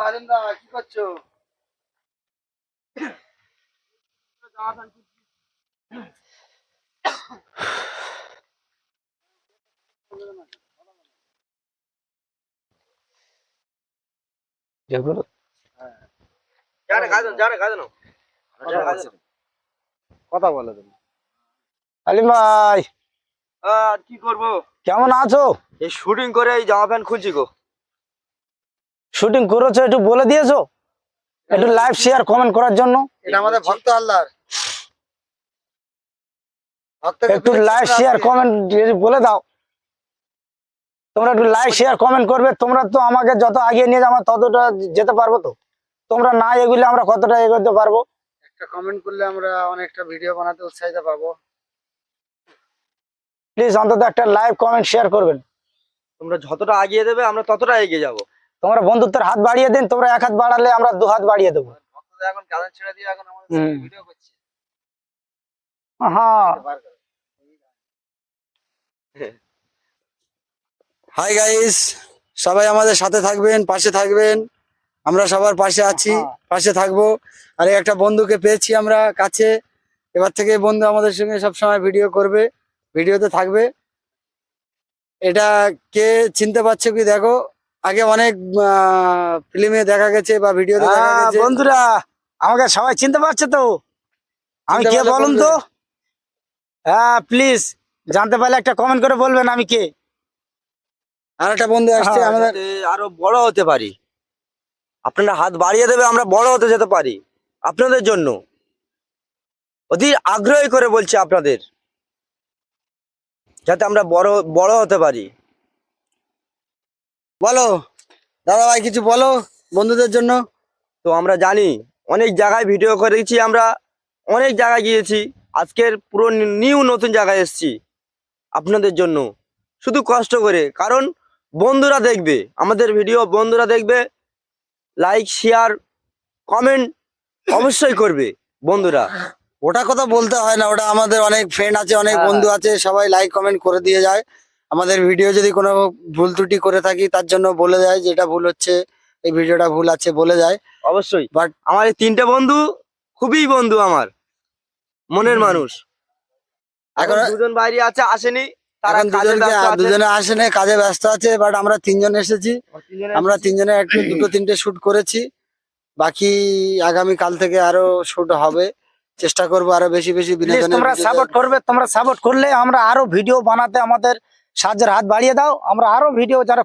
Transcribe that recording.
আনন্দা কি করছো? কথা বলো তুমি। আলিম ভাই, আর কি করবো? কেমন আছো? এই শুটিং করে এই জামা প্যান্ট খুলছি গো। শুটিং করেছো, একটু বলে দিয়েছো? একটু লাইভ শেয়ার কমেন্ট করার জন্য। এটা আমাদের ভক্ত আল্লাহর একটু লাইভ শেয়ার কমেন্ট বলে দাও। তোমরা একটু লাইক শেয়ার কমেন্ট করবে। তোমরা তো আমাকে যত আগিয়ে নিয়ে যাবো ততটা যেতে পারবো। তো তোমরা না এগুলে আমরা কতটা এগোতে পারবো? একটা কমেন্ট করলে আমরা অনেকটা ভিডিও বানাতে উৎসাহিত পাবো। প্লিজ অন্তত একটা লাইভ কমেন্ট শেয়ার করবেন। তোমরা যতটা এগিয়ে দেবে আমরা ততটা এগিয়ে যাবো। তোমরা বন্ধুত্বের হাত বাড়িয়ে দিন। তোমরা এক হাত বাড়ালে আমরা দু হাত বাড়িয়ে দেবো। ভক্তদের এখন কাজ ছেড়ে দিয়ে এখন আমাদের সঙ্গে ভিডিও করছে। হ্যাঁ, হাই গাইস, সবাই আমাদের সাথে থাকবেন, পাশে থাকবেন। আমরা সবার পাশে আছি, পাশে থাকবো। আর এই একটা বন্ধুকে পেয়েছি আমরা কাছে। এবার থেকে এই বন্ধু আমাদের সঙ্গে সবসময় ভিডিও করবে, ভিডিওতে থাকবে। এটা কে চিনতে পারছো কি দেখো। আগে অনেক ফিল্মে দেখা গেছে বা ভিডিওতে দেখা গেছে। বন্ধুরা আমাকে সবাই চিনতে পারছে তো? আমি চিনতে কে পারলে বলুন বলবে। তো? হ্যাঁ প্লিজ, জানতে পারলে একটা কমেন্ট করে বলবেন আমি কে। আর একটা বন্ধু আসছে আমাদের। যাতে আরো বড় হতে পারি, আপনারা হাত বাড়িয়ে দেবে, আমরা বড় হতে যেতে পারি আপনাদের জন্য। অধীর আগ্রহী করে বলছি আপনাদের, যাতে আমরা বড় বড় হতে পারি। বলো দাদা ভাই, কিছু বলো বন্ধুদের জন্য। তো আমরা জানি অনেক জায়গায় ভিডিও করেছি, আমরা অনেক জায়গায় গিয়েছি, আজকের পুরো নিউ নতুন জায়গায় এসেছি আপনাদের জন্য, শুধু কষ্ট করে। কারণ বন্ধুরা দেখবে আমাদের ভিডিও, বন্ধুরা দেখবে, লাইক শেয়ার কমেন্ট অবশ্যই করবে বন্ধুরা। ওটা কথা বলতে হয় না, ওটা আমাদের অনেক ফ্রেন্ড আছে, অনেক হ্যাঁ। বন্ধু আছে, সবাই লাইক কমেন্ট করে দিয়ে যায়। আমাদের ভিডিও যদি কোনো ভুল ত্রুটি করে থাকি তার জন্য বলে যায়, যেটা ভুল হচ্ছে, এই ভিডিওটা ভুল আছে বলে যায়। অবশ্যই। বাট আমার এই তিনটে বন্ধু খুবই বন্ধু, আমার মনের মানুষ। এখন এখন দুজন বাইরে আছে, আসেনি, তারা এখন কাজে ব্যস্ত আছে। দুজনে আসেনি, কাজে ব্যস্ত আছে। বাট আমরা তিনজন এসেছি। আমরা তিনজনে একটু দুটো তিনটে শুট করেছি। বাকি আগামী কাল থেকে আরো শুট হবে, চেষ্টা করবো আরো বেশি বেশি প্লিজ বিনোদনের তোমরা video সাপোর্ট করবে। তোমরা সাপোর্ট করলে আমরা আরো ভিডিও বানাতে আমাদের সাহায্যের হাত বাড়িয়ে দাও। আমরা আরো ভিডিও যারা